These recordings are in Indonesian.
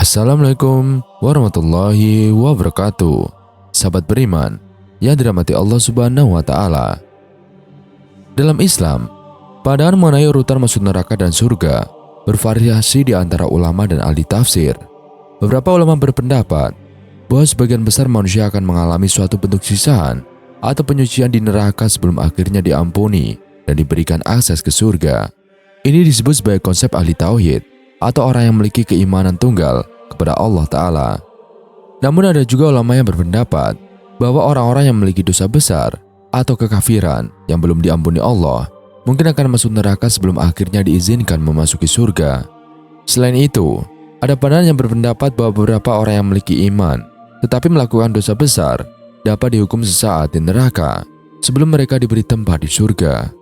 Assalamualaikum warahmatullahi wabarakatuh. Sahabat beriman yang dirahmati Allah Subhanahu wa Ta'ala. Dalam Islam, pandangan mengenai urutan masuk neraka dan surga bervariasi di antara ulama dan ahli tafsir. Beberapa ulama berpendapat bahwa sebagian besar manusia akan mengalami suatu bentuk siksaan atau penyucian di neraka sebelum akhirnya diampuni dan diberikan akses ke surga. Ini disebut sebagai konsep ahli tauhid atau orang yang memiliki keimanan tunggal kepada Allah Ta'ala. Namun ada juga ulama yang berpendapat bahwa orang-orang yang memiliki dosa besar atau kekafiran yang belum diampuni Allah mungkin akan masuk neraka sebelum akhirnya diizinkan memasuki surga. Selain itu, ada pandangan yang berpendapat bahwa beberapa orang yang memiliki iman tetapi melakukan dosa besar dapat dihukum sesaat di neraka sebelum mereka diberi tempat di surga.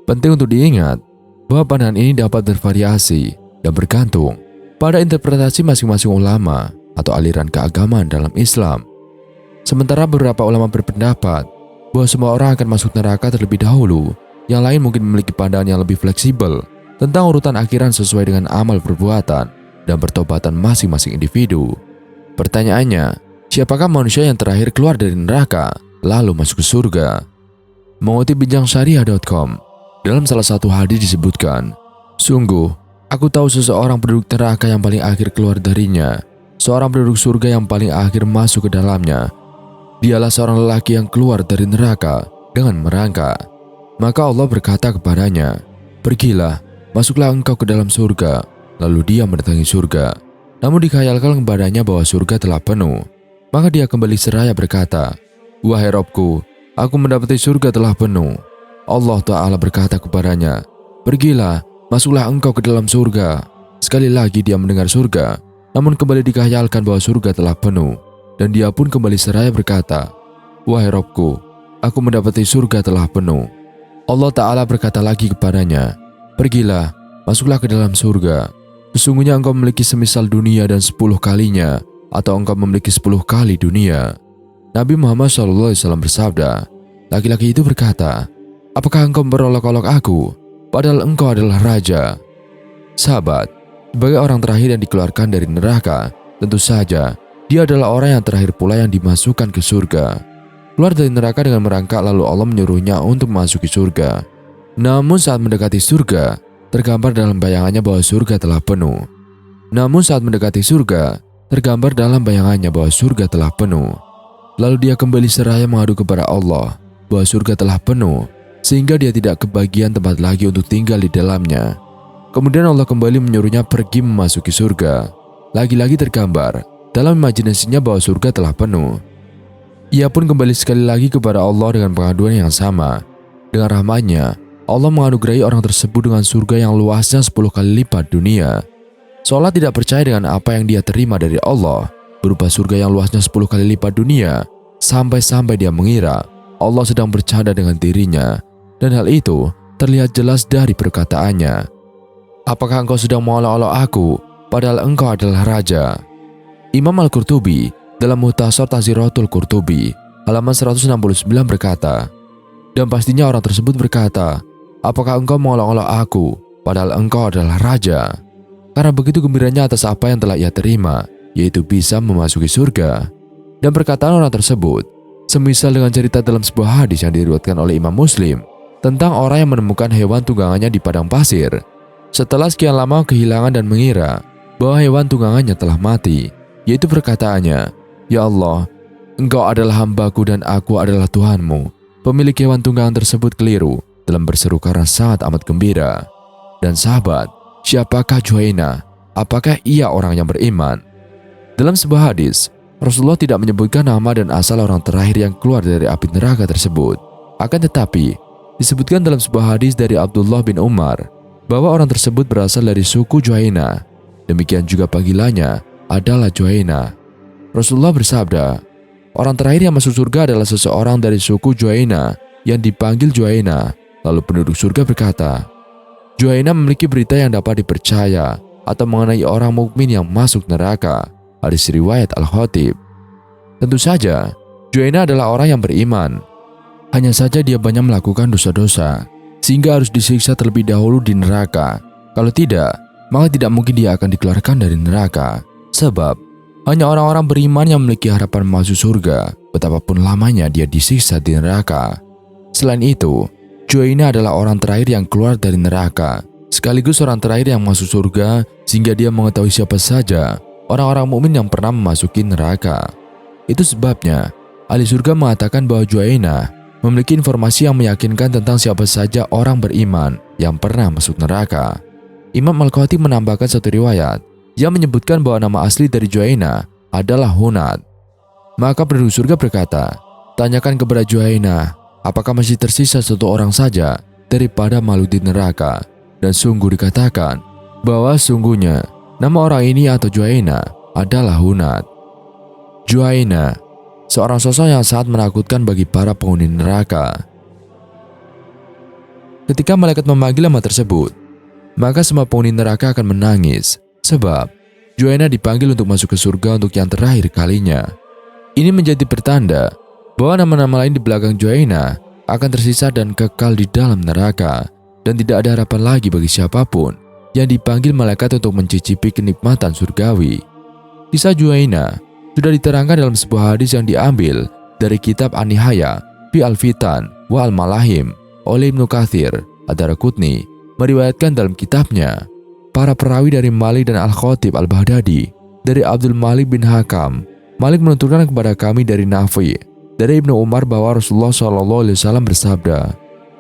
Penting untuk diingat bahwa pandangan ini dapat bervariasi dan bergantung pada interpretasi masing-masing ulama atau aliran keagamaan dalam Islam. Sementara beberapa ulama berpendapat bahwa semua orang akan masuk neraka terlebih dahulu, yang lain mungkin memiliki pandangan yang lebih fleksibel tentang urutan akhiran sesuai dengan amal perbuatan dan pertobatan masing-masing individu. Pertanyaannya, siapakah manusia yang terakhir keluar dari neraka lalu masuk ke surga? Mengutip bincangsyariah.com, dalam salah satu hadis disebutkan, "Sungguh, aku tahu seseorang penduduk neraka yang paling akhir keluar darinya, seorang penduduk surga yang paling akhir masuk ke dalamnya. Dialah seorang lelaki yang keluar dari neraka dengan merangkak. Maka Allah berkata kepadanya, 'Pergilah, masuklah engkau ke dalam surga.' Lalu dia mendatangi surga. Namun dikhayalkan kepadanya bahwa surga telah penuh. Maka dia kembali seraya berkata, 'Wahai Robku, aku mendapati surga telah penuh.' Allah Ta'ala berkata kepadanya, 'Pergilah, masuklah engkau ke dalam surga.' Sekali lagi dia mendengar surga, namun kembali dikayalkan bahwa surga telah penuh. Dan dia pun kembali seraya berkata, 'Wahai Robku, aku mendapati surga telah penuh.' Allah Ta'ala berkata lagi kepadanya, 'Pergilah, masuklah ke dalam surga. Sesungguhnya engkau memiliki semisal dunia dan 10 kalinya, atau engkau memiliki 10 kali dunia.' Nabi Muhammad SAW bersabda, laki-laki itu berkata, 'Apakah engkau memperolok-olok aku, padahal engkau adalah raja?' Sahabat, sebagai orang terakhir yang dikeluarkan dari neraka, tentu saja dia adalah orang yang terakhir pula yang dimasukkan ke surga. Keluar dari neraka dengan merangkak, lalu Allah menyuruhnya untuk memasuki surga. Namun saat mendekati surga, tergambar dalam bayangannya bahwa surga telah penuh. Lalu dia kembali seraya mengadu kepada Allah bahwa surga telah penuh, sehingga dia tidak kebagian tempat lagi untuk tinggal di dalamnya. Kemudian Allah kembali menyuruhnya pergi memasuki surga. Lagi-lagi tergambar dalam imajinasinya bahwa surga telah penuh. Ia pun kembali sekali lagi kepada Allah dengan pengaduan yang sama. Dengan rahmatnya, Allah menganugerahi orang tersebut dengan surga yang luasnya 10 kali lipat dunia. Seolah tidak percaya dengan apa yang dia terima dari Allah, berupa surga yang luasnya 10 kali lipat dunia, sampai-sampai dia mengira Allah sedang bercanda dengan dirinya. Dan hal itu terlihat jelas dari perkataannya, 'Apakah engkau sedang mengolok-olok aku, padahal engkau adalah raja?' Imam Al-Qurtubi dalam Mukhtasar Tafsiratul Qurtubi halaman 169 berkata, 'Dan pastinya orang tersebut berkata, apakah engkau mengolok-olok aku, padahal engkau adalah raja?' Karena begitu gembiranya atas apa yang telah ia terima, yaitu bisa memasuki surga. Dan perkataan orang tersebut semisal dengan cerita dalam sebuah hadis yang diriwayatkan oleh Imam Muslim tentang orang yang menemukan hewan tunggangannya di padang pasir. Setelah sekian lama kehilangan dan mengira bahwa hewan tunggangannya telah mati, yaitu perkataannya, 'Ya Allah, engkau adalah hambaku dan aku adalah Tuhanmu.' Pemilik hewan tunggangan tersebut keliru dalam berseru karena sangat amat gembira. Dan sahabat, siapakah Juhaina? Apakah ia orang yang beriman? Dalam sebuah hadis, Rasulullah tidak menyebutkan nama dan asal orang terakhir yang keluar dari api neraka tersebut. Akan tetapi, disebutkan dalam sebuah hadis dari Abdullah bin Umar bahwa orang tersebut berasal dari suku Juhaina. Demikian juga panggilannya adalah Juhaina. Rasulullah bersabda, orang terakhir yang masuk surga adalah seseorang dari suku Juhaina yang dipanggil Juhaina. Lalu penduduk surga berkata, 'Juhaina memiliki berita yang dapat dipercaya atau mengenai orang mukmin yang masuk neraka.' Hadis riwayat Al-Khatib. Tentu saja, Juhaina adalah orang yang beriman. Hanya saja dia banyak melakukan dosa-dosa, sehingga harus disiksa terlebih dahulu di neraka. Kalau tidak, maka tidak mungkin dia akan dikeluarkan dari neraka. Sebab hanya orang-orang beriman yang memiliki harapan masuk surga, betapapun lamanya dia disiksa di neraka. Selain itu, Juwainah adalah orang terakhir yang keluar dari neraka, sekaligus orang terakhir yang masuk surga, sehingga dia mengetahui siapa saja orang-orang mukmin yang pernah memasuki neraka. Itu sebabnya ahli surga mengatakan bahwa Juwainah memiliki informasi yang meyakinkan tentang siapa saja orang beriman yang pernah masuk neraka. Imam Al-Khatib menambahkan satu riwayat yang menyebutkan bahwa nama asli dari Juwainah adalah Hunad. Maka penduduk surga berkata, "Tanyakan kepada Juwainah, apakah masih tersisa satu orang saja daripada makhluk di neraka?" Dan sungguh dikatakan bahwa sungguhnya nama orang ini atau Juwainah adalah Hunad. Juwainah, seorang sosok yang sangat menakutkan bagi para penghuni neraka. Ketika malaikat memanggil nama tersebut, maka semua penghuni neraka akan menangis, sebab Juwainah dipanggil untuk masuk ke surga untuk yang terakhir kalinya. Ini menjadi pertanda bahwa nama-nama lain di belakang Juwainah akan tersisa dan kekal di dalam neraka, dan tidak ada harapan lagi bagi siapapun yang dipanggil malaikat untuk mencicipi kenikmatan surgawi. Kisah Juwainah sudah diterangkan dalam sebuah hadis yang diambil dari kitab An-Nihaya fi Al-Fitan wa Al-Malahim oleh Ibnu Katsir. Ad-Daraqutni meriwayatkan dalam kitabnya, para perawi dari Malik dan Al-Khatib Al-Baghdadi dari Abdul Malik bin Hakam. Malik menuturkan kepada kami dari Nafi dari Ibnu Umar bahwa Rasulullah SAW bersabda,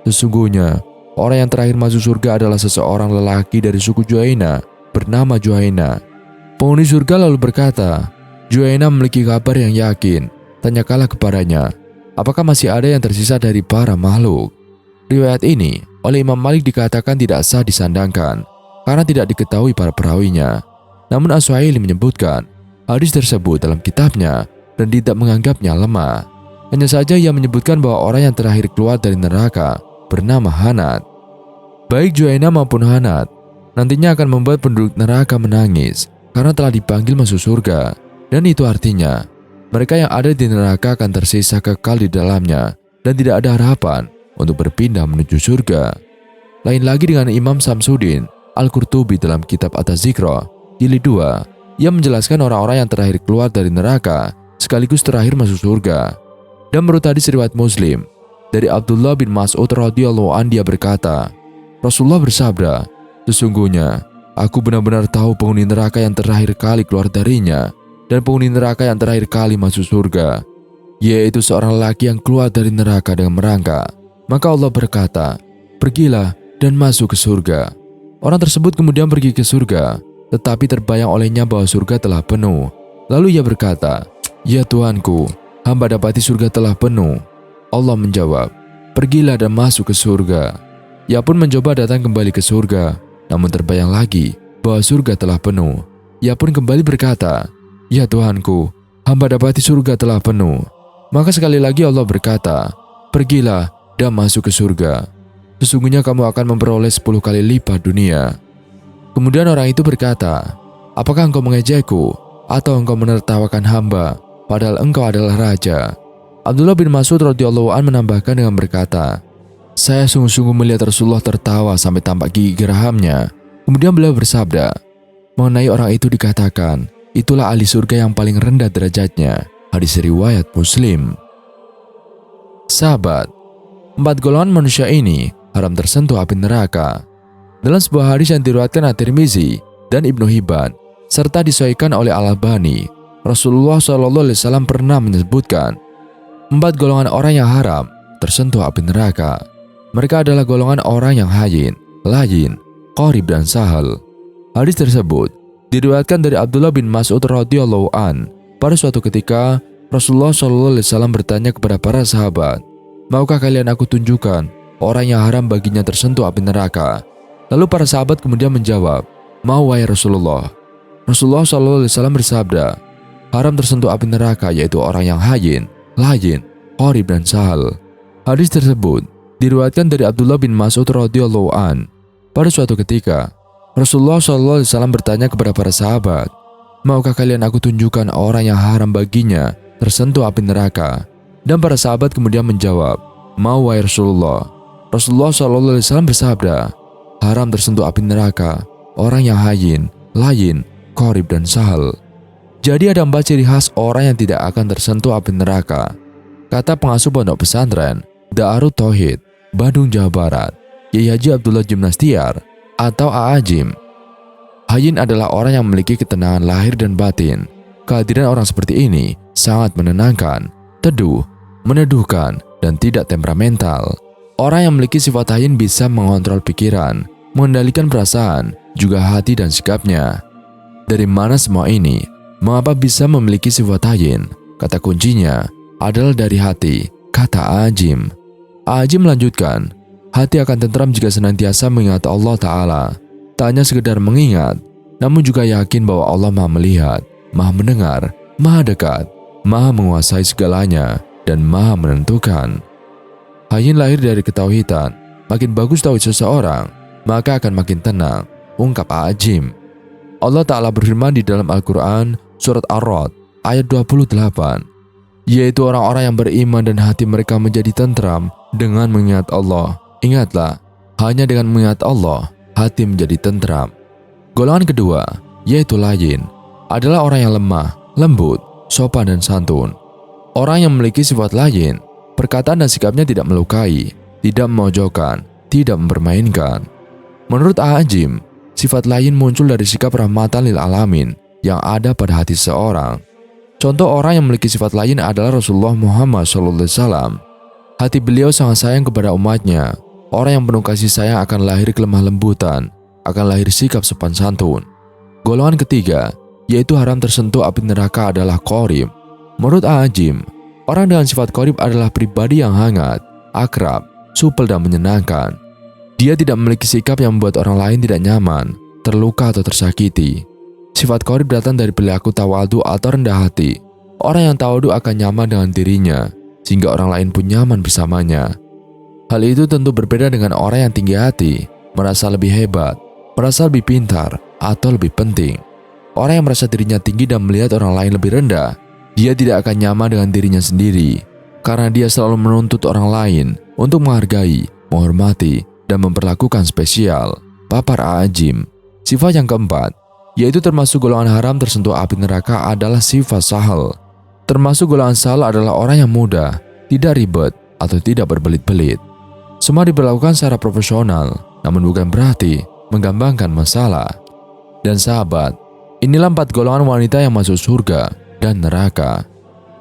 "Sesungguhnya orang yang terakhir masuk surga adalah seseorang lelaki dari suku Juwainah bernama Juwainah." Penghuni surga lalu berkata, "Juwainah memiliki kabar yang yakin. Tanyakanlah kepadanya, apakah masih ada yang tersisa dari para makhluk?" Riwayat ini oleh Imam Malik dikatakan tidak sah disandangkan karena tidak diketahui para perawinya. Namun As-Suhaili menyebutkan hadis tersebut dalam kitabnya dan tidak menganggapnya lemah. Hanya saja ia menyebutkan bahwa orang yang terakhir keluar dari neraka bernama Hanad. Baik Juwainah maupun Hanad nantinya akan membuat penduduk neraka menangis karena telah dipanggil masuk surga, dan itu artinya mereka yang ada di neraka akan tersisa kekal di dalamnya dan tidak ada harapan untuk berpindah menuju surga. Lain lagi dengan Imam Samsuddin Al-Qurtubi dalam kitab At-Tazkirah jilid 2 yang menjelaskan orang-orang yang terakhir keluar dari neraka sekaligus terakhir masuk surga. Dan menurut hadis riwayat Muslim dari Abdullah bin Mas'ud radhiyallahu an, dia berkata, Rasulullah bersabda, "Sesungguhnya aku benar-benar tahu penghuni neraka yang terakhir kali keluar darinya dan penghuni neraka yang terakhir kali masuk surga, yaitu seorang lelaki yang keluar dari neraka dengan merangkak. Maka Allah berkata, pergilah dan masuk ke surga. Orang tersebut kemudian pergi ke surga, tetapi terbayang olehnya bahwa surga telah penuh. Lalu ia berkata, ya Tuanku, hamba dapati surga telah penuh. Allah menjawab, pergilah dan masuk ke surga. Ia pun mencoba datang kembali ke surga, namun terbayang lagi bahwa surga telah penuh. Ia pun kembali berkata, ya Tuhanku, hamba dapati surga telah penuh. Maka sekali lagi Allah berkata, pergilah dan masuk ke surga. Sesungguhnya kamu akan memperoleh 10 kali lipat dunia. Kemudian orang itu berkata, apakah engkau mengejekku atau engkau menertawakan hamba, padahal engkau adalah raja? Abdullah bin Mas'ud radhiyallahu an menambahkan dengan berkata, saya sungguh-sungguh melihat Rasulullah tertawa sampai tampak gigi gerahamnya. Kemudian beliau bersabda, mengenai orang itu dikatakan, itulah ahli surga yang paling rendah derajatnya. Hadis riwayat Muslim. Sahabat, 4 golongan manusia ini haram tersentuh api neraka. Dalam sebuah hadis yang diriwayatkan At-Tirmizi dan Ibnu Hibban serta disahihkan oleh Al-Albani, Rasulullah SAW pernah menyebutkan 4 golongan orang yang haram tersentuh api neraka. Mereka adalah golongan orang yang hayyin, layyin, qarib dan sahal. Hadis tersebut diriwayatkan dari Abdullah bin Mas'ud radhiyallahu an. Pada suatu ketika Rasulullah SAW bertanya kepada para sahabat, maukah kalian aku tunjukkan orang yang haram baginya tersentuh api neraka? Lalu para sahabat kemudian menjawab, mau wahai Rasulullah. Rasulullah SAW bersabda, haram tersentuh api neraka yaitu orang yang hayyin, layyin, qarib dan sahal. Hadis tersebut diriwayatkan dari Abdullah bin Mas'ud radhiyallahu an. Pada suatu ketika Rasulullah SAW bertanya kepada para sahabat, maukah kalian aku tunjukkan orang yang haram baginya tersentuh api neraka? Dan para sahabat kemudian menjawab, mau wahai Rasulullah. Rasulullah SAW bersabda, haram tersentuh api neraka orang yang hayyin, layyin, qarib dan sahal. Jadi ada 4 ciri khas orang yang tidak akan tersentuh api neraka, kata pengasuh pondok pesantren Darut Tauhid, Bandung, Jawa Barat, Kiai Haji Abdullah Jimnastiar atau A'ajim. Hayyin adalah orang yang memiliki ketenangan lahir dan batin. Kehadiran orang seperti ini sangat menenangkan, teduh, meneduhkan, dan tidak temperamental. Orang yang memiliki sifat hayyin bisa mengontrol pikiran, mengendalikan perasaan, juga hati dan sikapnya. Dari mana semua ini? Mengapa bisa memiliki sifat hayyin? Kata kuncinya adalah dari hati, kata A'ajim. A'ajim melanjutkan, hati akan tentram jika senantiasa mengingat Allah Ta'ala. Tak hanya sekedar mengingat, namun juga yakin bahwa Allah Maha melihat, Maha mendengar, Maha dekat, Maha menguasai segalanya, dan Maha menentukan. Hayyin lahir dari ketauhidan. Makin bagus tauhid seseorang, maka akan makin tenang, ungkap A'ajim. Allah Ta'ala berfirman di dalam Al-Quran, surat Ar-Ra'd, ayat 28, yaitu orang-orang yang beriman dan hati mereka menjadi tentram dengan mengingat Allah. Ingatlah, hanya dengan mengingat Allah, hati menjadi tentram. Golongan kedua, yaitu layyin, adalah orang yang lemah, lembut, sopan dan santun. Orang yang memiliki sifat layyin, perkataan dan sikapnya tidak melukai, tidak memojokkan, tidak mempermainkan. Menurut A'ajim, sifat layyin muncul dari sikap rahmatan lil alamin yang ada pada hati seseorang. Contoh orang yang memiliki sifat layyin adalah Rasulullah Muhammad SAW. Hati beliau sangat sayang kepada umatnya. Orang yang penuh kasih sayang akan lahir kelemah lembutan, akan lahir sikap sopan santun. Golongan ketiga, yaitu haram tersentuh api neraka adalah qorib. Menurut A'ajim, orang dengan sifat qorib adalah pribadi yang hangat, akrab, supel dan menyenangkan. Dia tidak memiliki sikap yang membuat orang lain tidak nyaman, terluka atau tersakiti. Sifat qorib datang dari perilaku tawadu atau rendah hati. Orang yang tawadu akan nyaman dengan dirinya, sehingga orang lain pun nyaman bersamanya. Hal itu tentu berbeda dengan orang yang tinggi hati, merasa lebih hebat, merasa lebih pintar, atau lebih penting. Orang yang merasa dirinya tinggi dan melihat orang lain lebih rendah, dia tidak akan nyaman dengan dirinya sendiri, karena dia selalu menuntut orang lain untuk menghargai, menghormati, dan memperlakukan spesial. Papar A'ajim. Sifat yang keempat, yaitu termasuk golongan haram tersentuh api neraka adalah sifat sahal. Termasuk golongan sahal adalah orang yang mudah, tidak ribet, atau tidak berbelit-belit. Semua diberlakukan secara profesional, namun bukan berarti menggampangkan masalah. Dan sahabat, inilah 4 golongan wanita yang masuk surga dan neraka.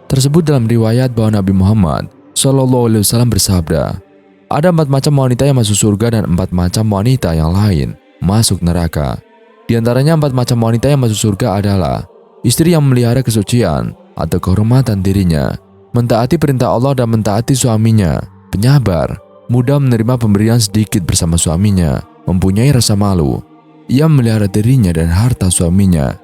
Tersebut dalam riwayat bahwa Nabi Muhammad SAW bersabda, ada 4 macam wanita yang masuk surga dan 4 macam wanita yang lain masuk neraka. Di antaranya 4 macam wanita yang masuk surga adalah istri yang memelihara kesucian atau kehormatan dirinya, mentaati perintah Allah dan mentaati suaminya, penyabar, mudah menerima pemberian sedikit bersama suaminya, mempunyai rasa malu. Ia memelihara dirinya dan harta suaminya.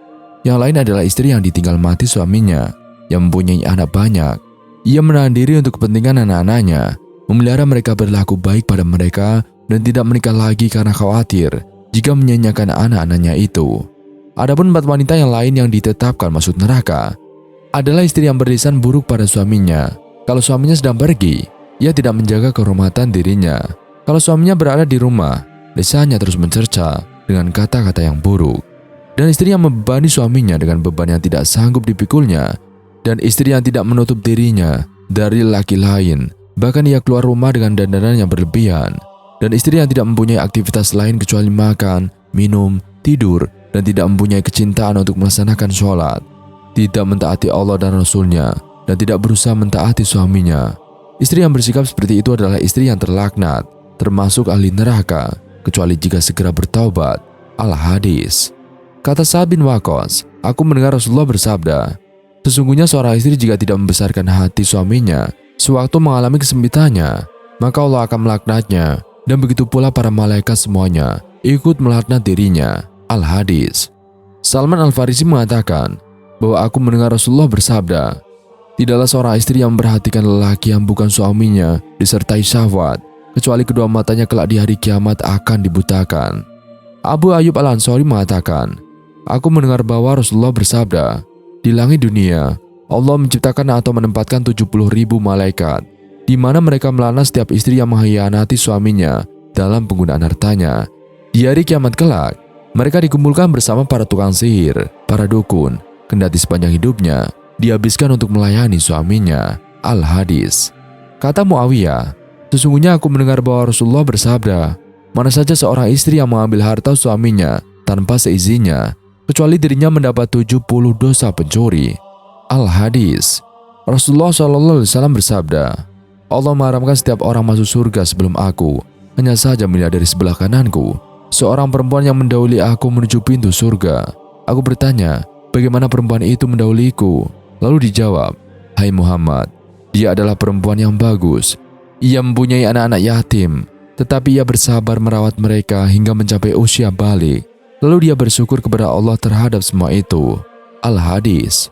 Yang lain adalah istri yang ditinggal mati suaminya, yang mempunyai anak banyak. Ia menahan diri untuk kepentingan anak-anaknya, memelihara mereka berlaku baik pada mereka, dan tidak menikah lagi karena khawatir jika menyanyiakan anak-anaknya itu. Adapun 4 wanita yang lain yang ditetapkan masuk neraka adalah istri yang berlisan buruk pada suaminya. Kalau suaminya sedang pergi, ia tidak menjaga kehormatan dirinya. Kalau suaminya berada di rumah, lisannya terus mencerca dengan kata-kata yang buruk. Dan istri yang membebani suaminya dengan beban yang tidak sanggup dipikulnya. Dan istri yang tidak menutup dirinya dari laki lain, bahkan ia keluar rumah dengan dandanan yang berlebihan. Dan istri yang tidak mempunyai aktivitas lain kecuali makan, minum, tidur, dan tidak mempunyai kecintaan untuk melaksanakan sholat, tidak mentaati Allah dan Rasul-Nya, dan tidak berusaha mentaati suaminya. Istri yang bersikap seperti itu adalah istri yang terlaknat, termasuk ahli neraka, kecuali jika segera bertaubat. Al-Hadis. Kata Sa'ad bin Waqqas, aku mendengar Rasulullah bersabda, sesungguhnya seorang istri jika tidak membesarkan hati suaminya sewaktu mengalami kesempitannya, maka Allah akan melaknatnya, dan begitu pula para malaikat semuanya ikut melaknat dirinya. Al-Hadis. Salman Al-Farisi mengatakan bahwa aku mendengar Rasulullah bersabda, tidaklah seorang istri yang memperhatikan lelaki yang bukan suaminya disertai syahwat, kecuali kedua matanya kelak di hari kiamat akan dibutakan. Abu Ayyub Al-Ansari mengatakan, aku mendengar bahwa Rasulullah bersabda, di langit dunia, Allah menciptakan atau menempatkan 70.000 malaikat, di mana mereka melaknat setiap istri yang mengkhianati suaminya dalam penggunaan hartanya. Di hari kiamat kelak, mereka dikumpulkan bersama para tukang sihir, para dukun, kendati sepanjang hidupnya dihabiskan untuk melayani suaminya. Al-Hadis. Kata Muawiyah, sesungguhnya aku mendengar bahwa Rasulullah bersabda, mana saja seorang istri yang mengambil harta suaminya tanpa seizinnya, kecuali dirinya mendapat 70 dosa pencuri. Al-Hadis. Rasulullah SAW bersabda, Allah mengharamkan setiap orang masuk surga sebelum aku. Hanya saja melihat dari sebelah kananku seorang perempuan yang mendahului aku menuju pintu surga. Aku bertanya, bagaimana perempuan itu mendahuliku? Lalu dijawab, hai Muhammad, dia adalah perempuan yang bagus. Ia mempunyai anak-anak yatim, tetapi ia bersabar merawat mereka hingga mencapai usia balik. Lalu dia bersyukur kepada Allah terhadap semua itu. Al-Hadis.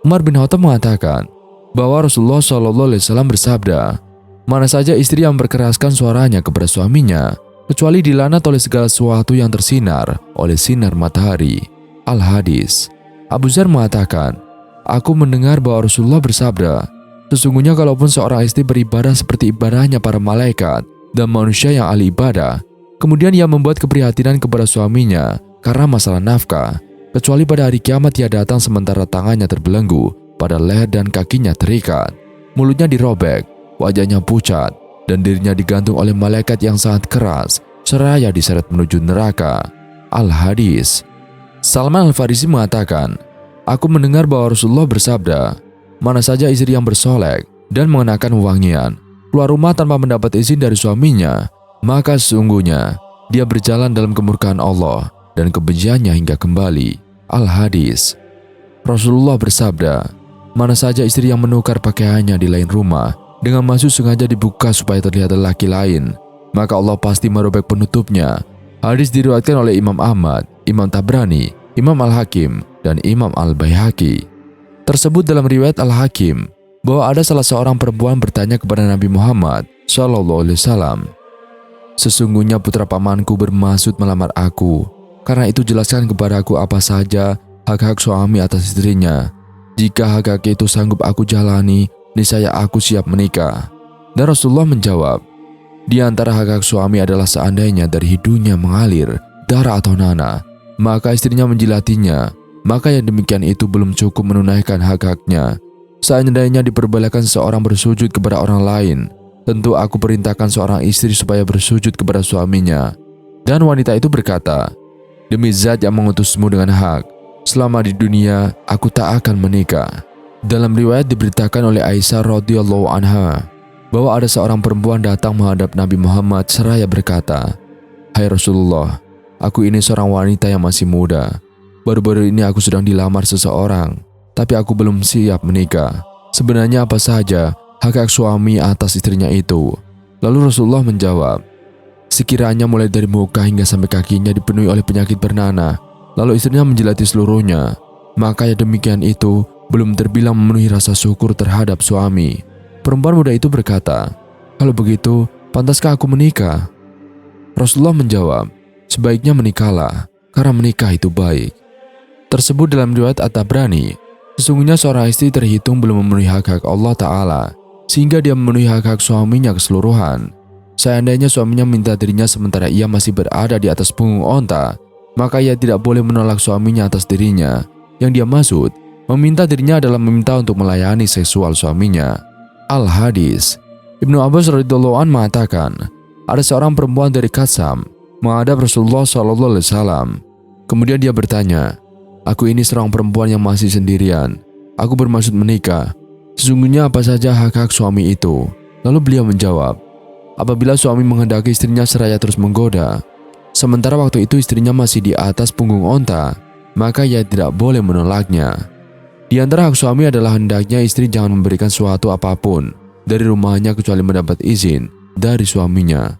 Umar bin Khattab mengatakan bahwa Rasulullah SAW bersabda, mana saja istri yang berkeraskan suaranya kepada suaminya, kecuali dilaknat oleh segala sesuatu yang tersinar oleh sinar matahari. Al-Hadis. Abu Dzar mengatakan, aku mendengar bahwa Rasulullah bersabda, sesungguhnya kalaupun seorang istri beribadah seperti ibadahnya para malaikat dan manusia yang ahli ibadah, kemudian ia membuat keprihatinan kepada suaminya karena masalah nafkah, kecuali pada hari kiamat ia datang sementara tangannya terbelenggu pada leher dan kakinya terikat, mulutnya dirobek, wajahnya pucat, dan dirinya digantung oleh malaikat yang sangat keras, seraya diseret menuju neraka. Al-Hadis. Salman Al-Farisi mengatakan, aku mendengar bahwa Rasulullah bersabda, mana saja istri yang bersolek dan mengenakan wangian keluar rumah tanpa mendapat izin dari suaminya, maka sesungguhnya dia berjalan dalam kemurkaan Allah dan kebenciannya hingga kembali. Al-Hadis. Rasulullah bersabda, mana saja istri yang menukar pakaiannya di lain rumah dengan maksud sengaja dibuka supaya terlihat lelaki lain, maka Allah pasti merobek penutupnya. Hadis diriwayatkan oleh Imam Ahmad, Imam Tabrani, Imam Al-Hakim, dan Imam Al-Baihaqi. Tersebut dalam riwayat Al-Hakim bahwa ada salah seorang perempuan bertanya kepada Nabi Muhammad SAW, sesungguhnya putra pamanku bermaksud melamar aku, karena itu jelaskan kepadaku apa saja hak-hak suami atas istrinya. Jika hak-hak itu sanggup aku jalani, niscaya aku siap menikah. Dan Rasulullah menjawab, di antara hak-hak suami adalah seandainya dari hidungnya mengalir darah atau nanah, maka istrinya menjilatinya, maka yang demikian itu belum cukup menunaikan hak-haknya. Seandainya diperbolehkan seseorang bersujud kepada orang lain, tentu aku perintahkan seorang istri supaya bersujud kepada suaminya. Dan wanita itu berkata, demi zat yang mengutusmu dengan hak, selama di dunia aku tak akan menikah. Dalam riwayat diberitakan oleh Aisyah radhiyallahu anha bahwa ada seorang perempuan datang menghadap Nabi Muhammad seraya berkata, hai Rasulullah, aku ini seorang wanita yang masih muda. Baru-baru ini aku sedang dilamar seseorang, tapi aku belum siap menikah. Sebenarnya apa saja hak-hak suami atas istrinya itu? Lalu Rasulullah menjawab, sekiranya mulai dari muka hingga sampai kakinya dipenuhi oleh penyakit bernanah, lalu istrinya menjilati seluruhnya, maka yang demikian itu belum terbilang memenuhi rasa syukur terhadap suami. Perempuan muda itu berkata, kalau begitu, pantaskah aku menikah? Rasulullah menjawab, sebaiknya menikahlah, karena menikah itu baik. Tersebut dalam riwayat At-Tabrani, sesungguhnya seorang istri terhitung belum memenuhi hak-hak Allah Ta'ala, sehingga dia memenuhi hak-hak suaminya keseluruhan. Seandainya suaminya minta dirinya sementara ia masih berada di atas punggung onta, maka ia tidak boleh menolak suaminya atas dirinya. Yang dia maksud, meminta dirinya adalah meminta untuk melayani seksual suaminya. Al-Hadis. Ibnu Abbas radhiyallahu anhu mengatakan, ada seorang perempuan dari Qassam menghadap Rasulullah SAW. Kemudian dia bertanya, aku ini seorang perempuan yang masih sendirian. Aku bermaksud menikah. Sesungguhnya apa saja hak-hak suami itu? Lalu beliau menjawab, apabila suami menghendaki istrinya seraya terus menggoda, sementara waktu itu istrinya masih di atas punggung onta, maka ia tidak boleh menolaknya. Di antara hak suami adalah hendaknya istri jangan memberikan suatu apapun dari rumahnya kecuali mendapat izin dari suaminya.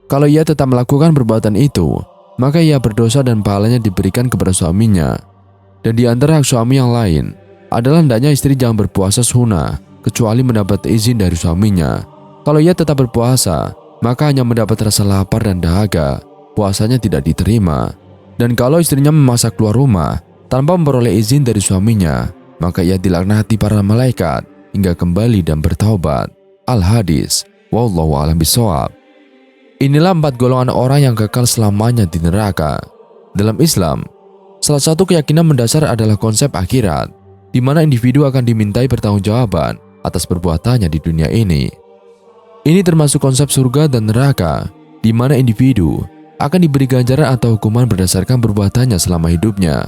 Kalau ia tetap melakukan perbuatan itu, maka ia berdosa dan pahalanya diberikan kepada suaminya. Dan di antara hak suami yang lain adalah hendaknya istri jangan berpuasa sunnah kecuali mendapat izin dari suaminya. Kalau ia tetap berpuasa, maka hanya mendapat rasa lapar dan dahaga, puasanya tidak diterima. Dan kalau istrinya memaksa keluar rumah tanpa memperoleh izin dari suaminya, maka ia dilaknati para malaikat hingga kembali dan bertaubat. Al-Hadis. Wallahu a'lam bishawab. Inilah 4 golongan orang yang kekal selamanya di neraka. Dalam Islam, Salah satu keyakinan mendasar adalah konsep akhirat, di mana individu akan dimintai pertanggungjawaban atas perbuatannya di dunia ini. Ini termasuk konsep surga dan neraka, di mana individu akan diberi ganjaran atau hukuman berdasarkan perbuatannya selama hidupnya.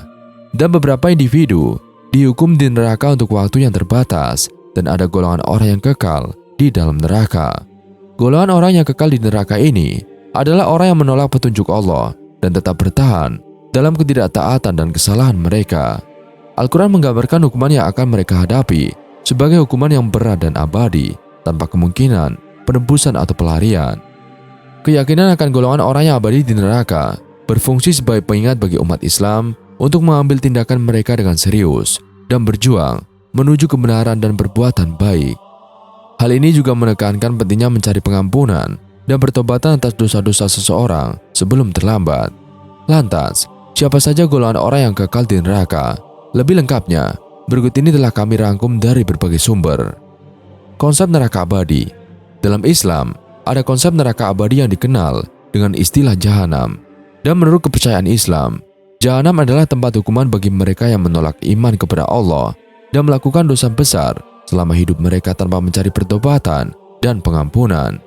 Dan beberapa individu dihukum di neraka untuk waktu yang terbatas, dan ada golongan orang yang kekal di dalam neraka. Golongan orang yang kekal di neraka ini adalah orang yang menolak petunjuk Allah dan tetap bertahan dalam ketidaktaatan dan kesalahan mereka. Al-Quran menggambarkan hukuman yang akan mereka hadapi sebagai hukuman yang berat dan abadi tanpa kemungkinan penebusan atau pelarian. Keyakinan akan golongan orang yang abadi di neraka berfungsi sebagai pengingat bagi umat Islam untuk mengambil tindakan mereka dengan serius dan berjuang menuju kebenaran dan perbuatan baik. Hal ini juga menekankan pentingnya mencari pengampunan dan pertobatan atas dosa-dosa seseorang sebelum terlambat. Lantas, siapa saja golongan orang yang kekal di neraka? Lebih lengkapnya, berikut ini telah kami rangkum dari berbagai sumber. Konsep neraka abadi. Dalam Islam, ada konsep neraka abadi yang dikenal dengan istilah jahanam. Dan menurut kepercayaan Islam, jahanam adalah tempat hukuman bagi mereka yang menolak iman kepada Allah dan melakukan dosa besar selama hidup mereka tanpa mencari pertobatan dan pengampunan.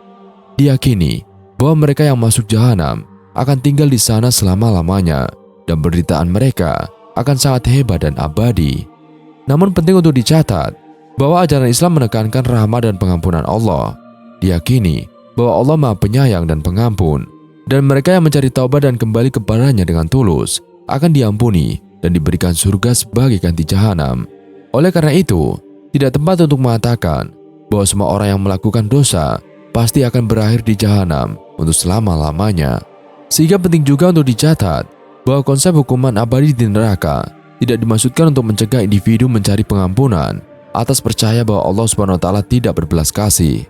Diyakini bahwa mereka yang masuk jahanam akan tinggal di sana selama-lamanya dan penderitaan mereka akan sangat hebat dan abadi. Namun penting untuk dicatat bahwa ajaran Islam menekankan rahmat dan pengampunan Allah. Diyakini bahwa Allah Maha Penyayang dan Pengampun, dan mereka yang mencari taubat dan kembali kepadanya dengan tulus akan diampuni dan diberikan surga sebagai ganti jahanam. Oleh karena itu, tidak tepat untuk mengatakan bahwa semua orang yang melakukan dosa pasti akan berakhir di jahanam untuk selama-lamanya. Sehingga penting juga untuk dicatat bahwa konsep hukuman abadi di neraka tidak dimaksudkan untuk mencegah individu mencari pengampunan atas percaya bahwa Allah SWT tidak berbelas kasih.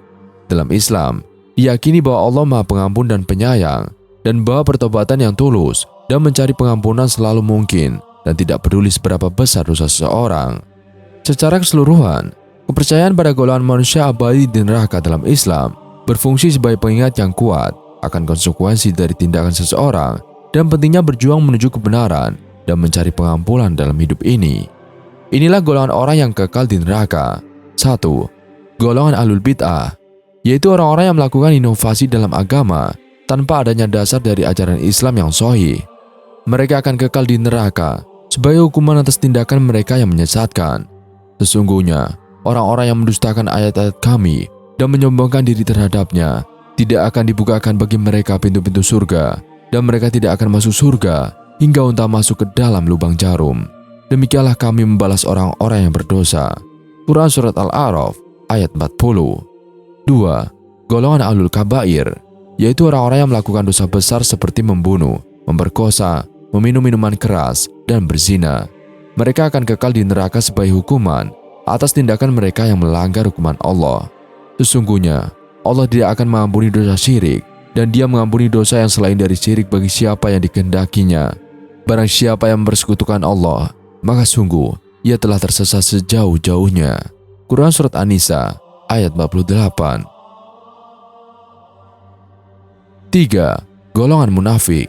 Dalam Islam, diyakini bahwa Allah Maha Pengampun dan Penyayang, dan bahwa pertobatan yang tulus dan mencari pengampunan selalu mungkin dan tidak peduli seberapa besar dosa seseorang. Secara keseluruhan, kepercayaan pada golongan manusia abadi di neraka dalam Islam berfungsi sebagai pengingat yang kuat akan konsekuensi dari tindakan seseorang dan pentingnya berjuang menuju kebenaran dan mencari pengampunan dalam hidup ini. Inilah golongan orang yang kekal di neraka. 1. Golongan ahlul bid'ah, yaitu orang-orang yang melakukan inovasi dalam agama tanpa adanya dasar dari ajaran Islam yang sahih. Mereka akan kekal di neraka sebagai hukuman atas tindakan mereka yang menyesatkan. Sesungguhnya, orang-orang yang mendustakan ayat-ayat Kami dan menyombongkan diri terhadapnya tidak akan dibukakan bagi mereka pintu-pintu surga, dan mereka tidak akan masuk surga hingga unta masuk ke dalam lubang jarum. Demikianlah Kami membalas orang-orang yang berdosa. Quran Surat Al-A'raf ayat 40. 2. Golongan ahlul kabair, yaitu orang-orang yang melakukan dosa besar seperti membunuh, memperkosa, meminum minuman keras, dan berzina. Mereka akan kekal di neraka sebagai hukuman atas tindakan mereka yang melanggar hukuman Allah. Sesungguhnya, Allah tidak akan mengampuni dosa syirik, dan Dia mengampuni dosa yang selain dari syirik bagi siapa yang dikehendakinya. Barang siapa yang mempersekutukan Allah, maka sungguh ia telah tersesat sejauh-jauhnya. Quran Surat An-Nisa ayat 48. 3. Golongan munafik,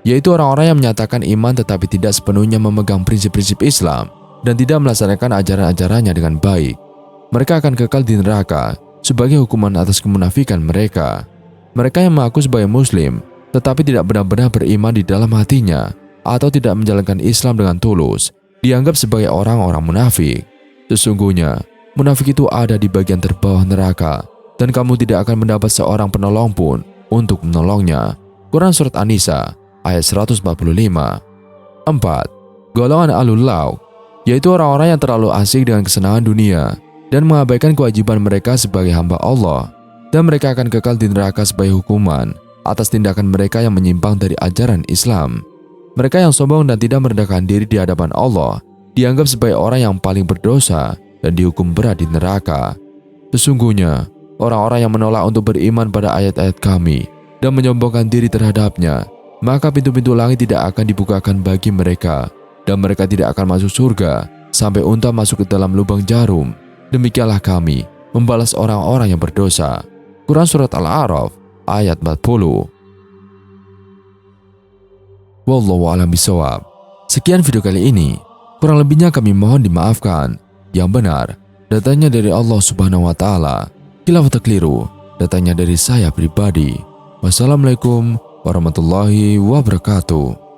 yaitu orang-orang yang menyatakan iman tetapi tidak sepenuhnya memegang prinsip-prinsip Islam dan tidak melaksanakan ajaran-ajarannya dengan baik. Mereka akan kekal di neraka sebagai hukuman atas kemunafikan mereka. Mereka yang mengaku sebagai muslim tetapi tidak benar-benar beriman di dalam hatinya atau tidak menjalankan Islam dengan tulus dianggap sebagai orang-orang munafik. Sesungguhnya, munafik itu ada di bagian terbawah neraka dan kamu tidak akan mendapat seorang penolong pun untuk menolongnya. Quran Surat An-Nisa ayat 145. 4. Golongan ahlul lauk, yaitu orang-orang yang terlalu asik dengan kesenangan dunia dan mengabaikan kewajiban mereka sebagai hamba Allah, dan mereka akan kekal di neraka sebagai hukuman atas tindakan mereka yang menyimpang dari ajaran Islam. Mereka yang sombong dan tidak merendahkan diri di hadapan Allah dianggap sebagai orang yang paling berdosa dan dihukum berat di neraka. Sesungguhnya, orang-orang yang menolak untuk beriman pada ayat-ayat Kami dan menyombongkan diri terhadapnya, maka pintu-pintu langit tidak akan dibukakan bagi mereka, dan mereka tidak akan masuk surga sampai unta masuk ke dalam lubang jarum. Demikianlah Kami membalas orang-orang yang berdosa. Quran Surat Al-A'raf ayat 40. Wallahu a'lam bishawab. Sekian video kali ini. Kurang lebihnya kami mohon dimaafkan. Yang benar datanya dari Allah Subhanahu wa taala. Khilaf atau keliru datanya dari saya pribadi. Wassalamualaikum warahmatullahi wabarakatuh.